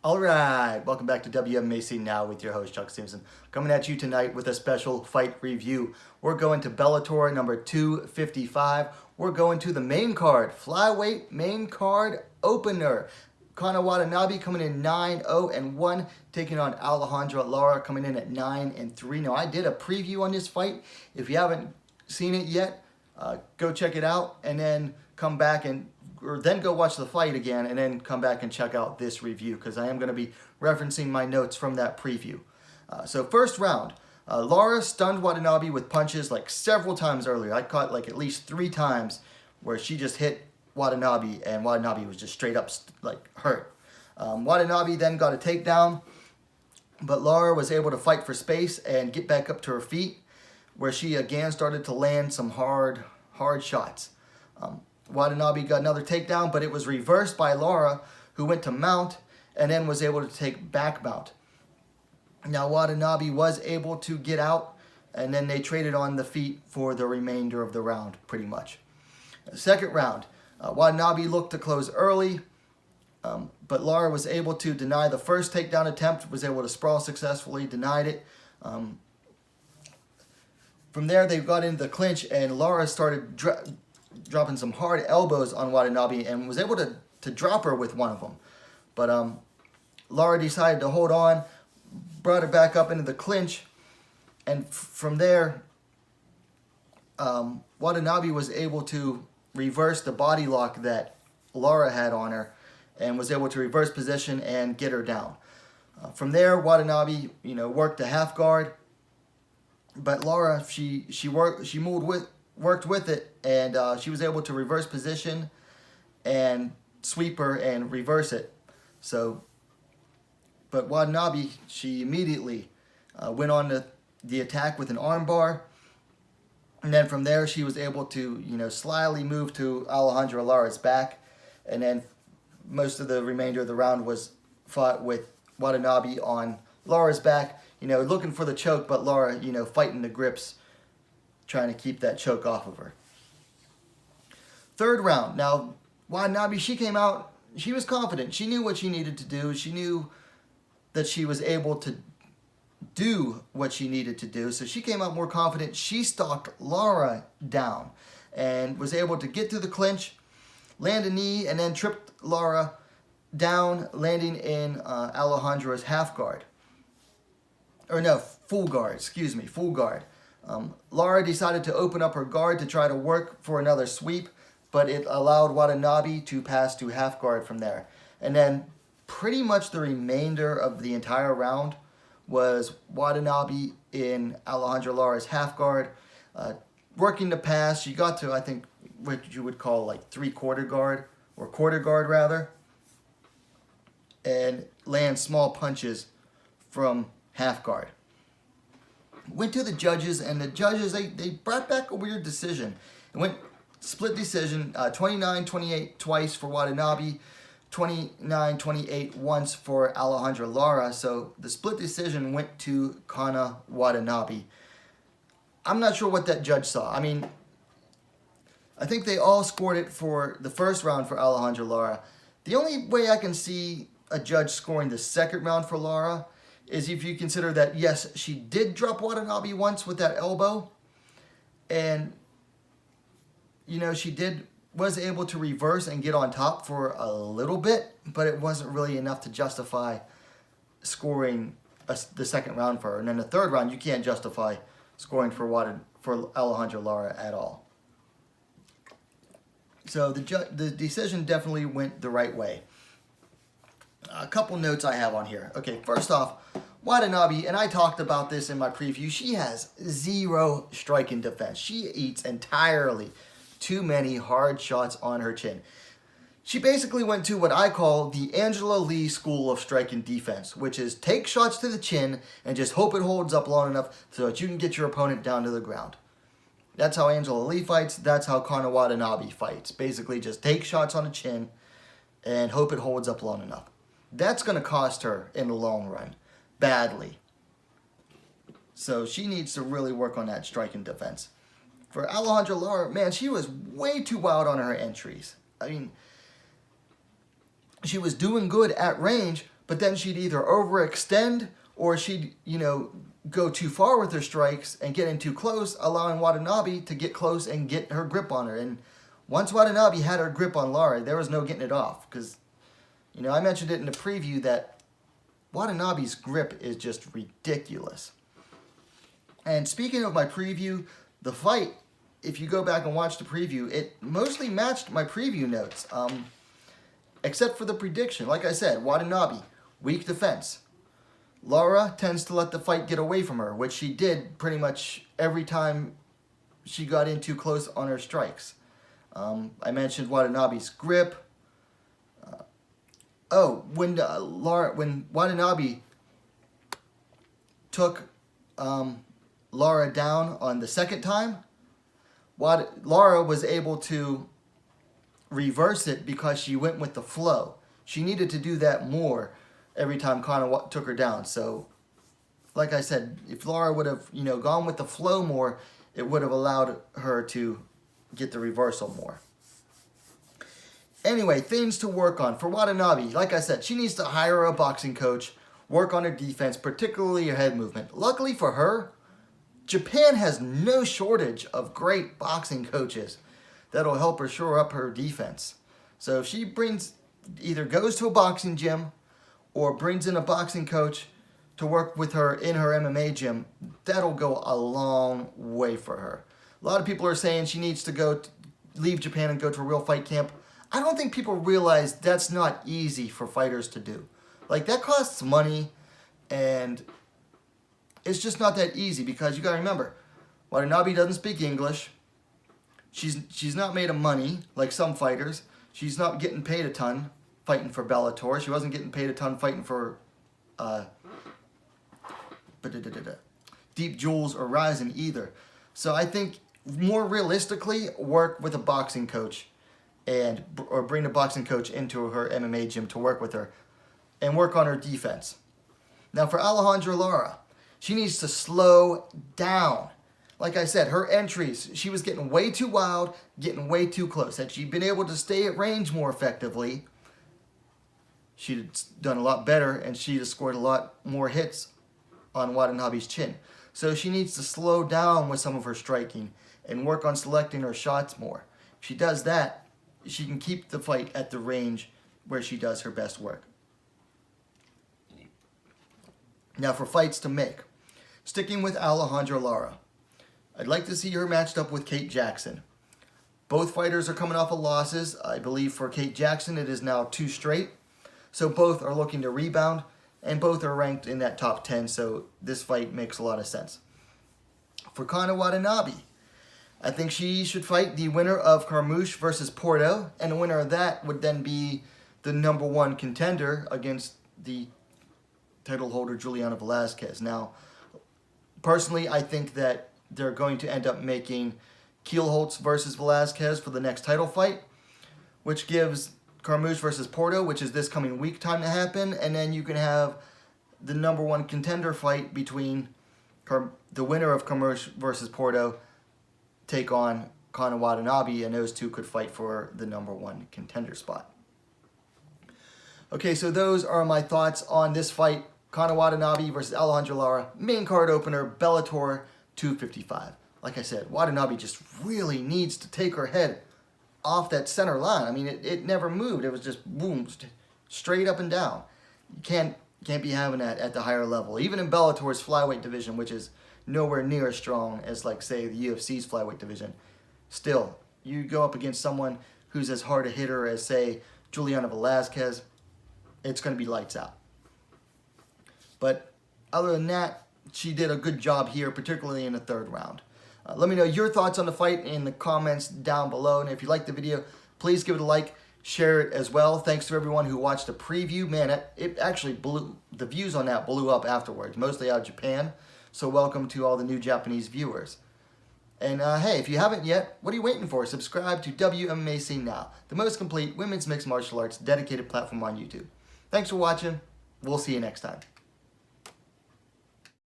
All right, welcome back to WMMA Now with your host, Chuck Simpson. Coming at you tonight with a special fight review. We're going to Bellator number 255. We're going to the main card, Flyweight main card opener. Kana Watanabe coming in 9-0-1, taking on Alejandra Lara coming in at 9-3. Now, I did a preview on this fight. If you haven't seen it yet, go check it out and then come back or then go watch the fight again and then come back and check out this review because I am going to be referencing my notes from that preview. So first round, Lara stunned Watanabe with punches like several times earlier. I caught like at least 3 times where she just hit Watanabe and Watanabe was just straight up like hurt. Watanabe then got a takedown, but Lara was able to fight for space and get back up to her feet where she again started to land some hard shots. Watanabe got another takedown, but it was reversed by Lara, who went to mount and then was able to take back mount. Now Watanabe was able to get out, and then they traded on the feet for the remainder of the round, pretty much. Second round, Watanabe looked to close early, but Lara was able to deny the first takedown attempt, was able to sprawl successfully, denied it. From there, they got into the clinch, and Lara started dropping some hard elbows on Watanabe and was able to drop her with one of them. But Lara decided to hold on, brought her back up into the clinch, and from there, Watanabe was able to reverse the body lock that Lara had on her and was able to reverse position and get her down. From there, Watanabe, worked a half guard, but Lara, she worked with it, and she was able to reverse position and sweep her and reverse it. But Watanabe, she immediately went on the attack with an armbar, and then from there she was able to slyly move to Alejandra Lara's back, and then most of the remainder of the round was fought with Watanabe on Lara's back, looking for the choke, but Lara, fighting the grips, trying to keep that choke off of her. Third round. Now, Watanabe, she came out, she was confident. She knew what she needed to do. She knew that she was able to do what she needed to do. So she came out more confident. She stalked Lara down and was able to get through the clinch, land a knee, and then tripped Lara down, landing in Alejandra's half guard. Or no, full guard, full guard. Lara decided to open up her guard to try to work for another sweep, but it allowed Watanabe to pass to half guard from there. And then pretty much the remainder of the entire round was Watanabe in Alejandra Lara's half guard, working the pass. She got to, I think, what you would call like 3/4 guard, or quarter guard rather, and land small punches from half guard. Went to the judges, and the judges, they brought back a weird decision. It went split decision, 29-28 twice for Watanabe, 29-28 once for Alejandra Lara. So the split decision went to Kana Watanabe. I'm not sure what that judge saw. I mean, I think they all scored it for the first round for Alejandra Lara. The only way I can see a judge scoring the second round for Lara is if you consider that, yes, she did drop Watanabe once with that elbow, and she was able to reverse and get on top for a little bit, but it wasn't really enough to justify scoring the second round for her. And then the third round, you can't justify scoring for Alejandra Lara at all. So the decision definitely went the right way. A couple notes I have on here. Okay, first off, Watanabe, and I talked about this in my preview, she has 0 striking defense. She eats entirely too many hard shots on her chin. She basically went to what I call the Angela Lee school of striking defense, which is take shots to the chin and just hope it holds up long enough so that you can get your opponent down to the ground. That's how Angela Lee fights. That's how Kana Watanabe fights. Basically just take shots on the chin and hope it holds up long enough. That's going to cost her in the long run, badly. So she needs to really work on that striking defense. For Alejandra Lara, man, she was way too wild on her entries. I mean, she was doing good at range, but then she'd either overextend or she'd, go too far with her strikes and get in too close, allowing Watanabe to get close and get her grip on her. And once Watanabe had her grip on Lara, there was no getting it off. Because, I mentioned it in the preview that Watanabe's grip is just ridiculous. And speaking of my preview, the fight, if you go back and watch the preview, it mostly matched my preview notes. Except for the prediction. Like I said, Watanabe, weak defense. Lara tends to let the fight get away from her, which she did pretty much every time she got in too close on her strikes. I mentioned Watanabe's grip. When Watanabe took Lara down on the second time, Lara was able to reverse it because she went with the flow. She needed to do that more every time Kana took her down. So, like I said, if Lara would have, gone with the flow more, it would have allowed her to get the reversal more. Anyway, things to work on. For Watanabe, like I said, she needs to hire a boxing coach, work on her defense, particularly her head movement. Luckily for her, Japan has no shortage of great boxing coaches that'll help her shore up her defense. So if she either goes to a boxing gym or brings in a boxing coach to work with her in her MMA gym, that'll go a long way for her. A lot of people are saying she needs to leave Japan and go to a real fight camp. I don't think people realize that's not easy for fighters to do. Like, that costs money, and it's just not that easy because you got to remember, Watanabe doesn't speak English. She's not made of money like some fighters. She's not getting paid a ton fighting for Bellator. She wasn't getting paid a ton fighting for Deep Jewels or Ryzen either. So I think more realistically, work with a boxing coach or bring a boxing coach into her MMA gym to work with her and work on her defense. Now for Alejandra Lara, she needs to slow down. Like I said, her entries, she was getting way too wild, getting way too close. Had she been able to stay at range more effectively, she'd have done a lot better, and she'd have scored a lot more hits on Watanabe's chin. So she needs to slow down with some of her striking and work on selecting her shots more. If she does that, she can keep the fight at the range where she does her best work. Now for fights to make. Sticking with Alejandra Lara, I'd like to see her matched up with Kate Jackson. Both fighters are coming off of losses. I believe for Kate Jackson it is now 2 straight. So both are looking to rebound, and both are ranked in that top 10, so this fight makes a lot of sense. For Kana Watanabe, I think she should fight the winner of Carmouche versus Porto, and the winner of that would then be the #1 contender against the title holder Juliana Velasquez. Now, personally, I think that they're going to end up making Kielholtz versus Velasquez for the next title fight, which gives Carmouche versus Porto, which is this coming week, time to happen, and then you can have the #1 contender fight between the winner of Carmouche versus Porto take on Kana Watanabe, and those two could fight for the #1 contender spot. Okay, so those are my thoughts on this fight, Kana Watanabe versus Alejandra Lara, main card opener, Bellator 255. Like I said, Watanabe just really needs to take her head off that center line. I mean, it never moved. It was just boom, straight up and down. You can't be having that at the higher level. Even in Bellator's flyweight division, which is nowhere near as strong as, like, say, the UFC's flyweight division. Still, you go up against someone who's as hard a hitter as, say, Juliana Velasquez, it's going to be lights out. But other than that, she did a good job here, particularly in the 3rd round. Let me know your thoughts on the fight in the comments down below. And if you liked the video, please give it a like, share it as well. Thanks to everyone who watched the preview. Man, it actually the views on that blew up afterwards, mostly out of Japan. So welcome to all the new Japanese viewers. And hey, if you haven't yet, what are you waiting for? Subscribe to WMMA now, the most complete women's mixed martial arts dedicated platform on YouTube. Thanks for watching. We'll see you next time.